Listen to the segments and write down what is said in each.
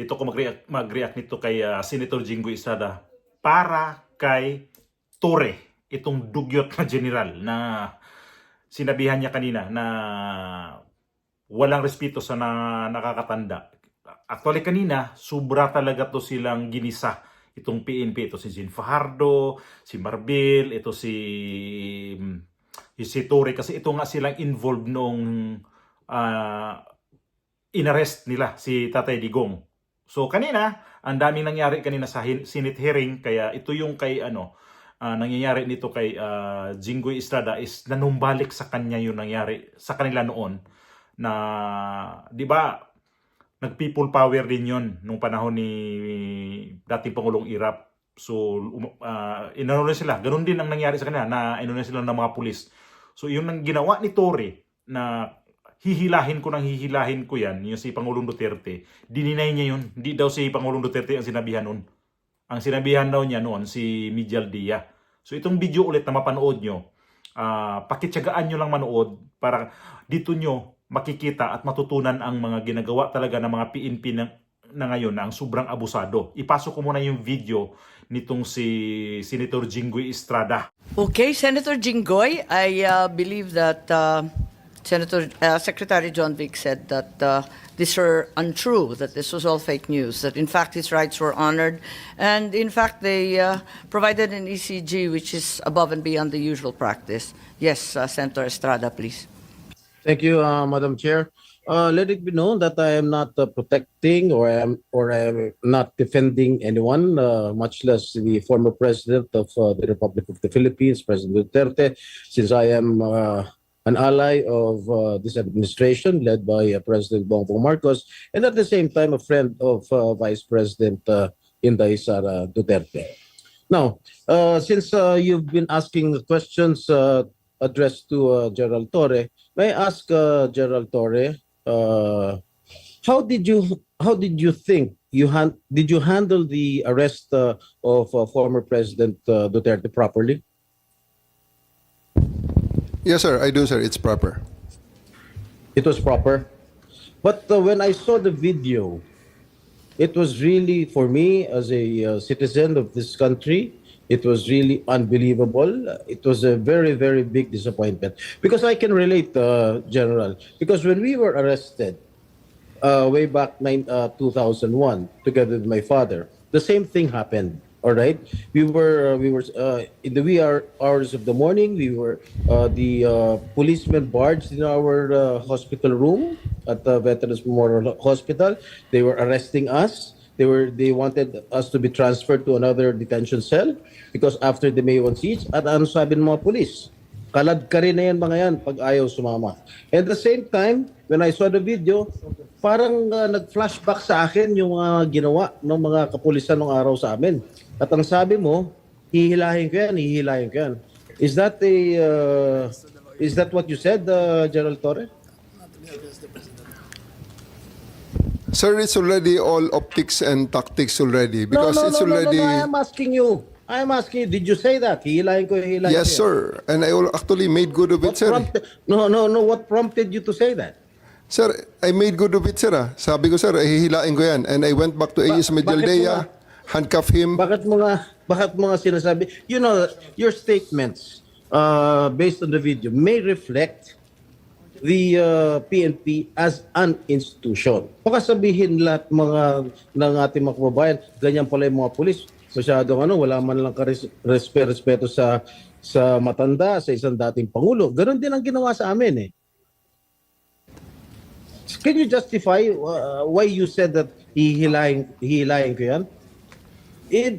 dito ko mag-react nito kay Senator Jinggoy Estrada para kay Torre, itong dugyot na general na sinabihan niya kanina na walang respeto sa nakakatanda. Actually kanina, sobra talaga to silang ginisa. Itong PNP, ito si Jean Fajardo, si Marbil, ito si Torre, kasi ito nga silang involved noong inarrest nila si Tatay Digong. So kanina, ang daming nangyari kanina sa Senate hearing, kaya ito yung kay nangyayari nito kay Jinggoy Estrada is nanumbalik sa kanya yung nangyari sa kanila noon na, di ba, nag-people power din yon nung panahon ni dating Pangulong Irap. So, inano na sila. Ganun din ang nangyari sa kanila na inano na sila ng mga pulis. So, yun ang ginawa ni Torre na hihilahin ko yan, yung si Pangulong Duterte. Dininay niya yun. Hindi daw si Pangulong Duterte ang sinabihan nun. Ang sinabihan daw niya noon si Mijal Dia. So, itong video ulit na mapanood nyo, pakitsagaan nyo lang manood para dito nyo makikita at matutunan ang mga ginagawa talaga ng mga PNP na ngayon na ang sobrang abusado. Ipasok ko muna yung video nitong si Senator Jinggoy Estrada. Okay, Senator Jinggoy, I believe that Secretary John Vic said that these were untrue, that this was all fake news, that in fact his rights were honored, and in fact they provided an ECG which is above and beyond the usual practice. Yes, Senator Estrada, please. Thank you, Madam Chair. Let it be known that I am not protecting or I am not defending anyone, much less the former president of the Republic of the Philippines, President Duterte, since I am an ally of this administration led by President Bongbong Marcos, and at the same time a friend of Vice President Inday Sara Duterte. Now, since you've been asking questions addressed to Gerald Torre, may I ask Gerald Torre, how did you think did you handle the arrest of former President Duterte properly? Yes, sir. I do, sir. It's proper. It was proper. But when I saw the video, it was really, for me as a citizen of this country, it was really unbelievable. It was a very, very big disappointment. Because I can relate, General. Because when we were arrested way back 2001, together with my father, the same thing happened. All right, we were in the wee hours of the morning. We were the policemen barged in our hospital room at the Veterans Memorial Hospital. They were arresting us. They wanted us to be transferred to another detention cell because after the May 1 siege, at ano sabi ng mga pulis? Kalad ka rin na yan mga yan pag ayaw sumama. At the same time, when I saw the video, parang nag-flashback sa akin yung ginawa ng mga kapulisan ng araw sa amin. At ang sabi mo, hihilahin ko yan, hihilahin ko yan. Is that what you said, Gerald Torre? Sir, it's already all optics and tactics already because it's already. No, I'm asking you. Did you say that? Hihilahin ko, hihilahin Yes, ko yan. sir. And I actually made good of it, sir. No. What prompted you to say that? Sir, I made good of it, sir. Sabi ko, sir, hihilain ko yan. And I went back to AS Medialdea, handcuff him. Bakit mo nga sinasabi? You know, your statements based on the video may reflect the PNP as an institution. Baka sabihin lahat ng ating mga kababayan, ganyan pala yung mga pulis. Masyadong wala man lang respeto sa matanda, sa isang dating pangulo. Ganon din ang ginawa sa amin eh. Can you justify why you said that hihilahin ko yan?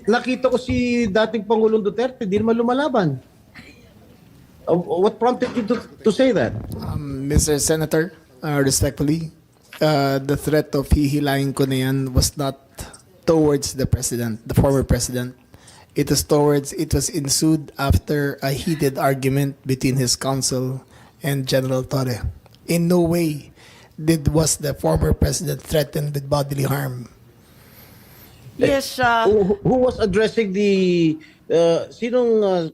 Nakita ko si dating Pangulong Duterte, di naman lumalaban. What prompted you to say that? Mr. Senator, respectfully, the threat of hihilahin ko na yan was not towards the president, the former president. It was ensued after a heated argument between his counsel and General Torre. In no way was the former president threatened with bodily harm. Yes, Who was addressing the sinong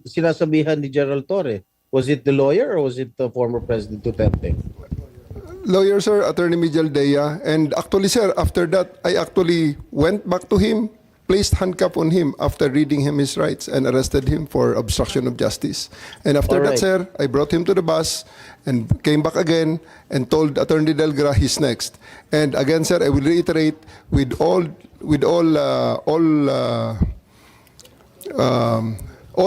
sinasabihan ni Gerald Torre? Was it the lawyer or was it the former President Duterte? lawyer, sir, Attorney Mijal Dea. And actually, sir, after that, I actually went back to him, placed handcuff on him after reading him his rights and arrested him for obstruction of justice. And after that, Alright. sir, I brought him to the bus and came back again and told Attorney Delgra he's next. And again, sir, I will reiterate with all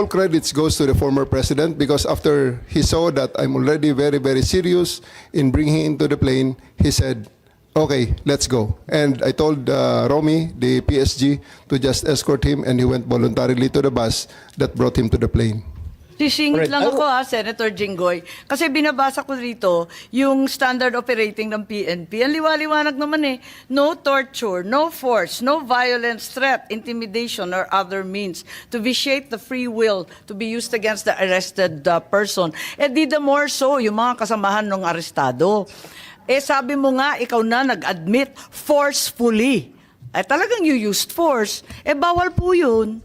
credits goes to the former president because after he saw that I'm already very, very serious in bringing him to the plane, he said, okay, let's go. And I told Romy, the PSG, to just escort him and he went voluntarily to the bus that brought him to the plane. Sisingit Alright, lang I ako Senator Jinggoy. Kasi binabasa ko rito yung standard operating ng PNP. Ang liwaliwanag naman eh. No torture, no force, no violence, threat, intimidation, or other means to vitiate the free will to be used against the arrested person. Eh di the more so, yung mga kasamahan ng arestado. Eh sabi mo nga, ikaw na nag-admit forcefully. Eh talagang you used force. Eh bawal po yun.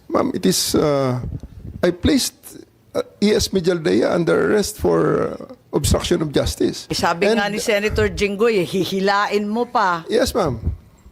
Ma'am, it is, I placed E.S. Mijaldea under arrest for obstruction of justice. Eh, sabi nga And- ni Senator Jinggoy, eh, hihilain mo pa. Yes, ma'am.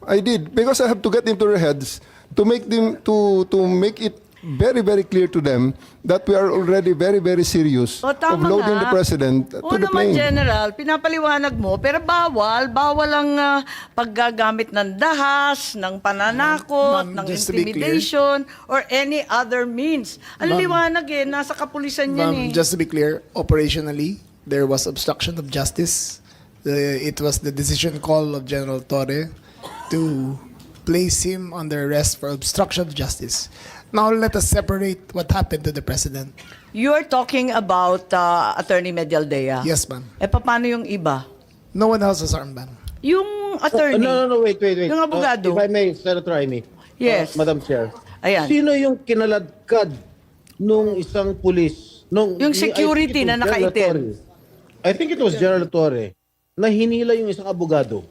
I did because I have to get into their heads to make them to make it very, very clear to them that we are already very, very serious O, of tama loading nga. the president to Oo the naman, plane. General, pinapaliwanag mo, pero bawal ang paggagamit ng dahas, ng pananakot, Ma'am, ng just to be clear. intimidation, or any other means. Ang liwanag eh, nasa kapulisan yan eh. Just to be clear, operationally, there was obstruction of justice. It was the decision call of General Torre to place him under arrest for obstruction of justice. Now let us separate what happened to the president. You're talking about Attorney Medialdea. Yes, ma'am. Eh, paano yung iba? No one else was armband. Yung attorney. No, wait. Yung abogado. If I may, Senator Amy. Yes. Madam Chair. Ayan. Sino yung kinaladkad nung isang pulis? Yung security na nakaitim. I think it was General Torre na hinila yung isang abogado.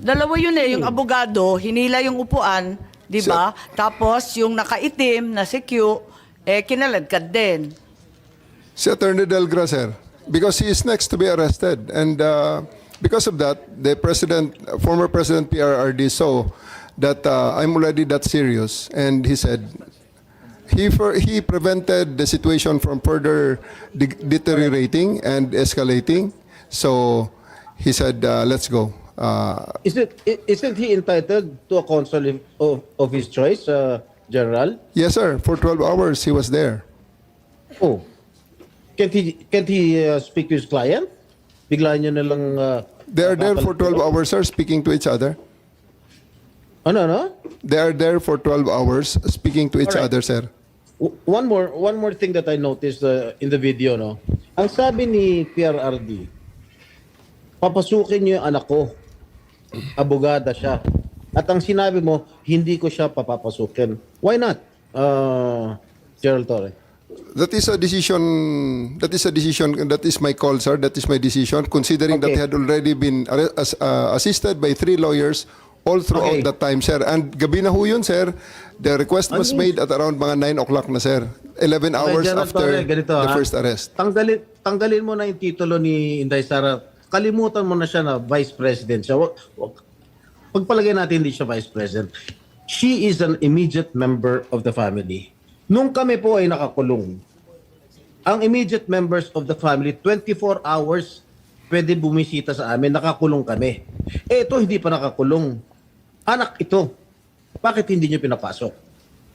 Dalawa yun eh, yung abogado, hinila yung upuan, di ba? Tapos yung nakaitim na si Q, eh kinaladkad din. Si Attorney Delgra, sir, because he is next to be arrested. And because of that, the president, former President PRRD saw that I'm already that serious. And he said, he prevented the situation from further deteriorating and escalating. So he said, let's go. Isn't he entitled to a counsel of his choice, General? Yes, sir. For 12 hours, he was there. Oh. Can't he speak to his client? Bigla niya na lang... They are there for 12 hours, sir, speaking to each other. Ano? They are there for 12 hours speaking to each Alright. other, sir. One more thing that I noticed in the video, no? Ang sabi ni PRRD, papasukin niyo yung anak ko. Abogada siya. At ang sinabi mo, hindi ko siya papapasukin. Why not, Gerald Torre? That is a decision. That is my call, sir. That is my decision. Considering that Okay. he had already been assisted by 3 lawyers all throughout Okay. that time, sir. And gabi na ho yun, sir. The request was Ano yun? made at around mga 9 o'clock na, sir. 11 hours General after Torre, ganito, the ha? first arrest. Tanggalin mo na yung titulo ni Inday Sara. Kalimutan mo na siya na Vice President siya. Pagpalagay natin hindi siya Vice President. She is an immediate member of the family. Nung kami po ay nakakulong, ang immediate members of the family, 24 hours pwede bumisita sa amin, nakakulong kami. Eh ito, hindi pa nakakulong. Anak ito. Bakit hindi niyo pinapasok?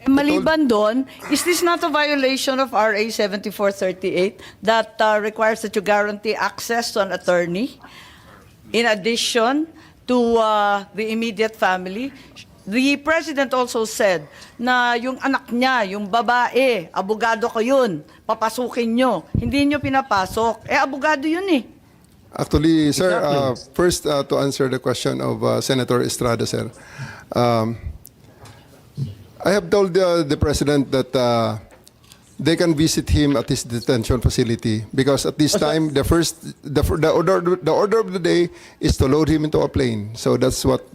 Eh, maliban doon, is this not a violation of RA 7438 that requires that you guarantee access to an attorney in addition to the immediate family? The president also said na yung anak niya, yung babae, abogado ko yun, papasukin nyo. Hindi nyo pinapasok. Eh, abogado yun eh. Actually, sir, Exactly. first to answer the question of Senator Estrada, sir. I have told the president that they can visit him at his detention facility because at this time the order of the day is to load him into a plane. So that's what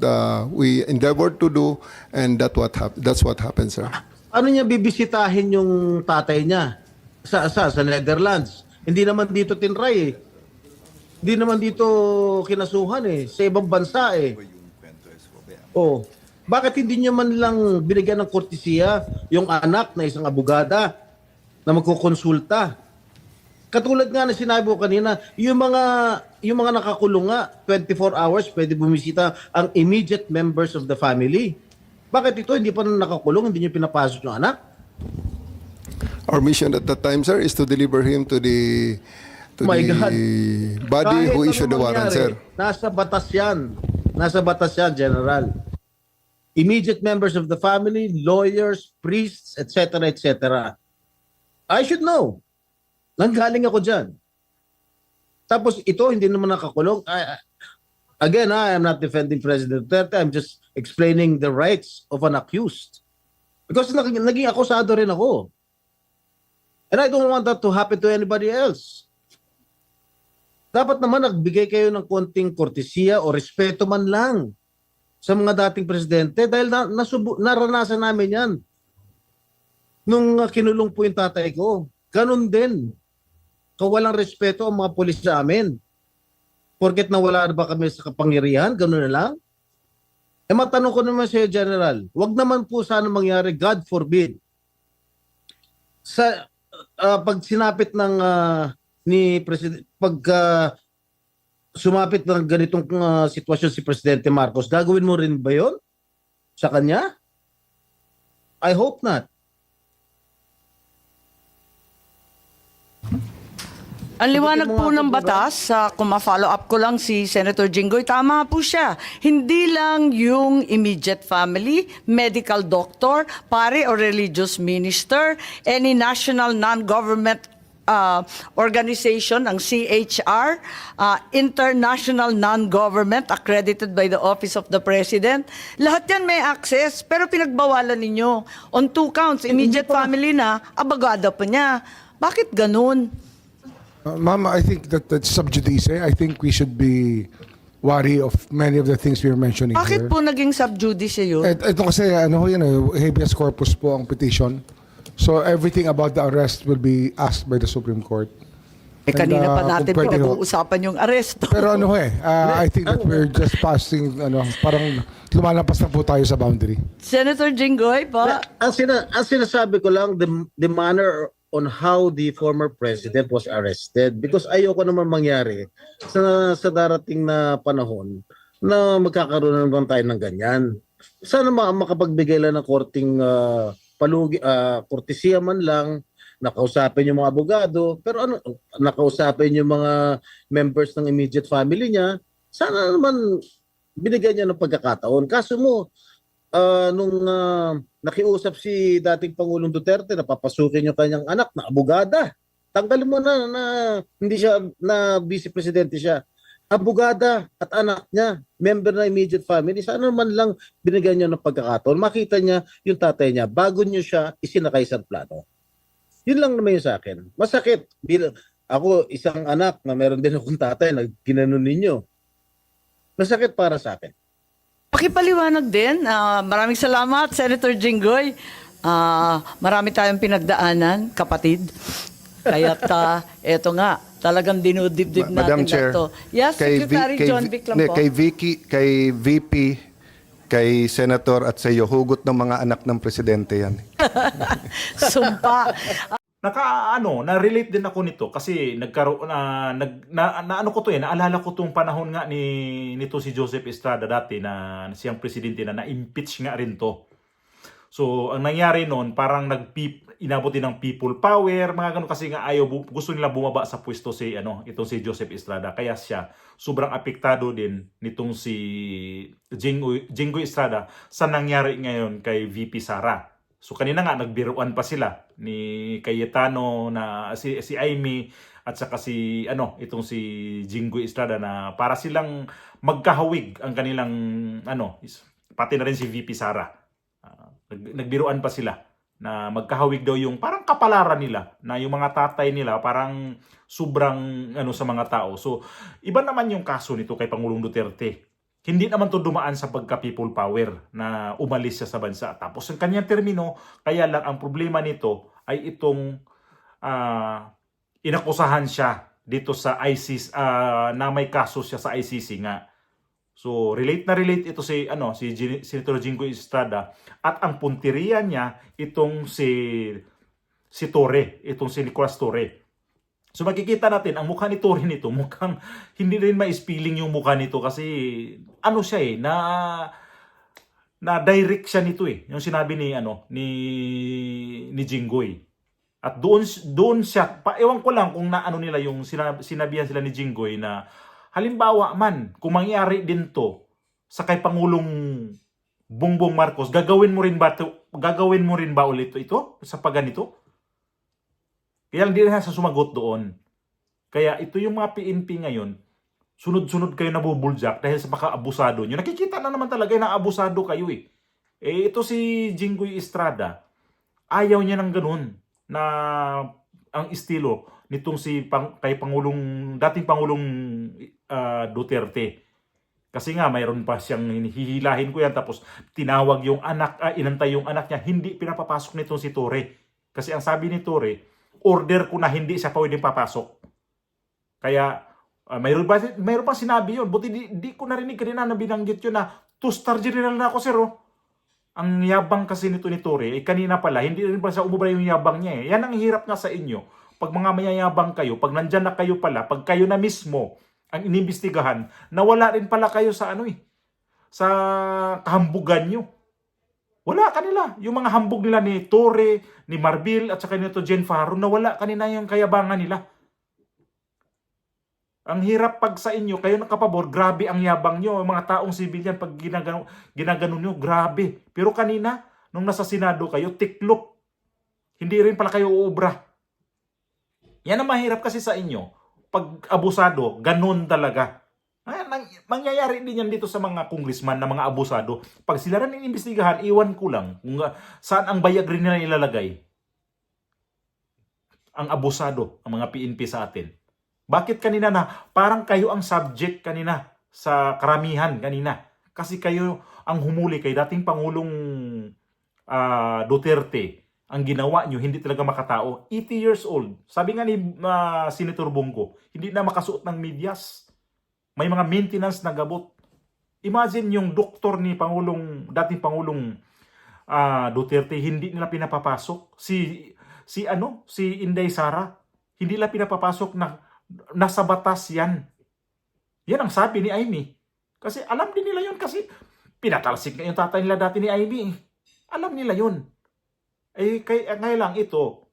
we endeavored to do, and that's what happened, sir. Ano niya bibisitahin yung tatay niya sa Netherlands? Hindi naman dito tinray eh. Di naman dito kinasuhan sa ibang bansa Oh, bakit hindi nyo man lang binigyan ng kortesiya yung anak na isang abogada na magkukonsulta? Katulad nga na sinabi ko kanina, yung mga nakakulong nga, 24 hours pwede bumisita ang immediate members of the family. Bakit ito hindi pa nakakulong, hindi nyo pinapasok yung anak? Our mission at that time, sir, is to deliver him to the My God. body Kahit who ano issued the warrant, mangyari, sir. Nasa batas yan. Nasa batas yan, General. Immediate members of the family, lawyers, priests, etc., etc. I should know. Nanggaling ako dyan. Tapos ito, hindi naman nakakulong. Again, I am not defending President Duterte. I'm just explaining the rights of an accused. Because naging akusado rin ako. And I don't want that to happen to anybody else. Dapat naman nagbigay kayo ng konting kortesiya o respeto man lang sa mga dating presidente dahil naranasan namin yan. Nung kinulong po yung tatay ko, ganun din. Kawalang respeto ang mga pulis sa amin. Porket nawala na ba kami sa kapangyarihan, ganun na lang. Matanong ko naman sa General, wag naman po sana mangyari, God forbid, sa pag sinapit ng ni President, sumapit ng ganitong sitwasyon si Presidente Marcos, gagawin mo rin ba yon sa kanya? I hope not. Ang liwanag Tingnan po mo nga ng po, batas, kung ma-follow up ko lang si Senator Jinggoy, tama po siya. Hindi lang yung immediate family, medical doctor, pare or religious minister, any national non-government organization, ang CHR, international non-government accredited by the Office of the President. Lahat yan may access, pero pinagbawalan ninyo. On 2 counts, immediate family na, abogado pa niya. Bakit ganun? Ma'am, I think that's sub judice. I think we should be wary of many of the things we are mentioning Bakit here. po naging sub judice yun? Ito kasi, habeas corpus po ang petition. So everything about the arrest will be asked by the Supreme Court. Kanina pa natin kung pwede ho. pinag-uusapan yung aresto. Pero I think that we're just passing, parang lumalampas na po tayo sa boundary. Senator Jinggoy po. Ang sinasabi ko lang, the manner on how the former president was arrested, because ayoko naman mangyari sa darating na panahon na magkakaroon naman tayo ng ganyan. Sana makapagbigay lang ng korting kortesiya man lang, nakausapin yung mga abogado, pero nakausapin yung mga members ng immediate family niya, sana naman binigyan niya ng pagkakataon. Kaso mo, nung nakiusap si dating Pangulong Duterte na papasukin yung kanyang anak na abogada, tanggalin mo na hindi siya, na vice presidente siya. Abogada at anak niya, member na immediate family, sana naman lang binigyan niya ng pagkakataon. Makita niya yung tatay niya bago niyo siya isinakay sa plano. Yun lang naman yung sa akin. Masakit. Ako, isang anak na meron din akong tatay na ginanon ninyo. Masakit para sa akin. Pakipaliwanag din. Maraming salamat, Senator Jinggoy. Marami tayong pinagdaanan, kapatid. Kaya't eto nga, talagang dinudibdib natin Madam Chair, to. Yes, Secretary John Vic lang po. kay VP, kay Senator at sa iyo, hugot ng mga anak ng presidente yan. Sumpa. Na-relate din ako nito kasi nagkaroon ano ko to naalala ko tong panahon nga nito si Joseph Estrada dati na siyang presidente na-impeach nga rin to. So, ang nangyari noon, parang inabot din ng people power, mga ganun kasi nga gusto nila bumaba sa pwesto itong si Joseph Estrada. Kaya siya sobrang apektado din nitong si Jinggoy Estrada sa nangyari ngayon kay VP Sara. So kanina nga nagbiruan pa sila ni Cayetano na si Amy at saka itong si Jinggoy Estrada na para silang magkahawig ang kanilang pati na rin si VP Sara. Nagbiruan pa sila na magkahawig daw yung parang kapalaran nila na yung mga tatay nila parang sobrang sa mga tao. So iba naman yung kaso nito kay Pangulong Duterte. Hindi naman to dumaan sa pagka-people power na umalis siya sa bansa. Tapos ang kanyang termino, kaya lang ang problema nito ay itong inakusahan siya dito sa ICC, na may kaso siya sa ICC nga. So relate na relate ito si Senator Jinggoy Estrada, at ang punteriya niya itong si Torre, itong si Nicolas Torre. So makikita natin ang mukha ni Torre nito, mukhang hindi rin ma-spelling yung mukha nito kasi ano siya na direct siya nito yung sinabi ni Jinggoy. At doon siya, ewan ko lang kung naano nila yung sinabihan sila ni Jinggoy na halimbawa man, kung mangyari din to sa kay Pangulong Bongbong Marcos, gagawin mo rin ba ulit ito sa pagganito? Kaya hindi na sa sumagot doon. Kaya ito yung mga PNP ngayon, sunod-sunod kayo nabubuljak dahil sa paka-abusado nyo. Nakikita na naman talaga na abusado kayo ito si Jinggoy Estrada, ayaw niya ng ganun na ang estilo nitong kay dating Pangulong Duterte. Kasi nga mayroon pa siyang hihilahin ko yan, tapos tinawag yung inantay yung anak niya, hindi pinapapasok nitong si Torre. Kasi ang sabi ni Torre, order ko na hindi siya pwedeng papasok. Kaya mayroon pa sinabi yun. Buti di ko narinig kanina na binanggit yun na 2-star general na ako, sir. Ang yabang kasi nito ni Torre, kanina pala, hindi rin pa siya umubra yung yabang niya. Yan ang hirap nga sa inyo. Pag mga mayayabang kayo, pag nandyan na kayo pala, pag kayo na mismo ang inimbestigahan, nawala rin pala kayo sa sa kahambugan nyo. Wala kanila. Yung mga hambog nila ni Torre, ni Marbil, at saka nito Jen Faro, nawala kanina yung kayabangan nila. Ang hirap pag sa inyo, kayo nakapabor, grabe ang yabang nyo. Yung mga taong civilian, pag ginaganon nyo, grabe. Pero kanina, nung nasa Senado kayo, tiklop. Hindi rin pala kayo uubra. Yan ang mahirap kasi sa inyo. Pag abusado, ganun talaga. Mangyayari din yan dito sa mga congressman na mga abusado. Pag sila rin inimbestigahan, iwan ko lang kung saan ang bayag rin nila ilalagay. Ang abusado, ang mga PNP sa atin. Bakit kanina na parang kayo ang subject kanina sa karamihan kanina? Kasi kayo ang humuli kay dating Pangulong Duterte. Ang ginawa nyo, hindi talaga makatao. 80 years old. Sabi nga ni Senator Bongo, hindi na makasuot ng medyas. May mga maintenance na gabot. Imagine yung doktor ni dating Pangulong Duterte, hindi nila pinapapasok. Si Inday Sara, hindi nila pinapapasok na nasa batas yan. Yan ang sabi ni Amy. Kasi alam din nila yun kasi pinatalsik na yung tatay nila dati ni Amy. Alam nila yun. Ngayon lang ito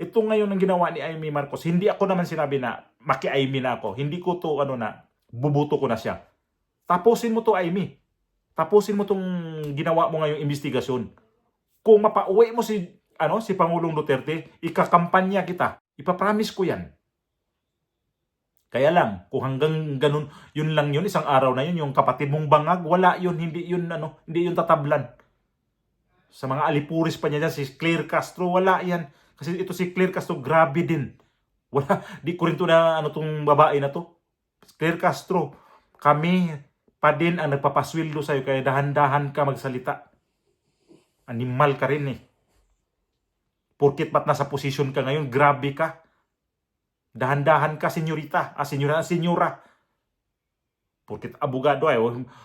ngayon ang ginawa ni Amy Marcos. Hindi ako naman sinabi na maki-Amy na ako. Hindi ko to bubuto ko na siya. Tapusin mo to, Amy. Tapusin mo tong ginawa mo ngayong investigasyon. Kung mapauwi mo si Pangulong Duterte, ikakampanya kita. Ipapromise ko yan. Kaya lang, kung hanggang ganun, yun lang yun, isang araw na yun, yung kapatid mong bangag, wala yun, hindi yun tatablan. Sa mga alipuris pa niya dyan, si Claire Castro, wala yan. Kasi ito si Claire Castro, grabe din. Wala, di ko rin to na tong babae na to. Claire Castro, kami pa din ang nagpapasweldo sa'yo, kaya dahan-dahan ka magsalita. Animal ka rin Porkit ba't nasa posisyon ka ngayon, grabe ka. Dahan-dahan ka, senyorita. Senyora. Porkit abogado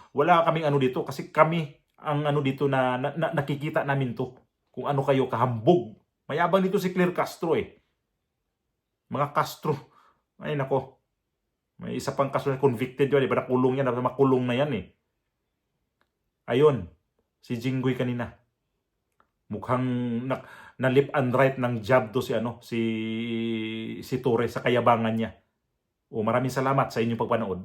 wala kaming dito kasi kami ang dito na nakikita namin to. Kung ano kayo kahambog. Mayabang dito si Claire Castro Mga Castro. Ay nako. May isa pang kaso na convicted yun. Diba nakulong yan? Makulong na yan Ayun. Si Jinggoy kanina. Mukhang na lip and right ng job to si Torre sa kayabangan niya. Maraming salamat sa inyong pagpanood.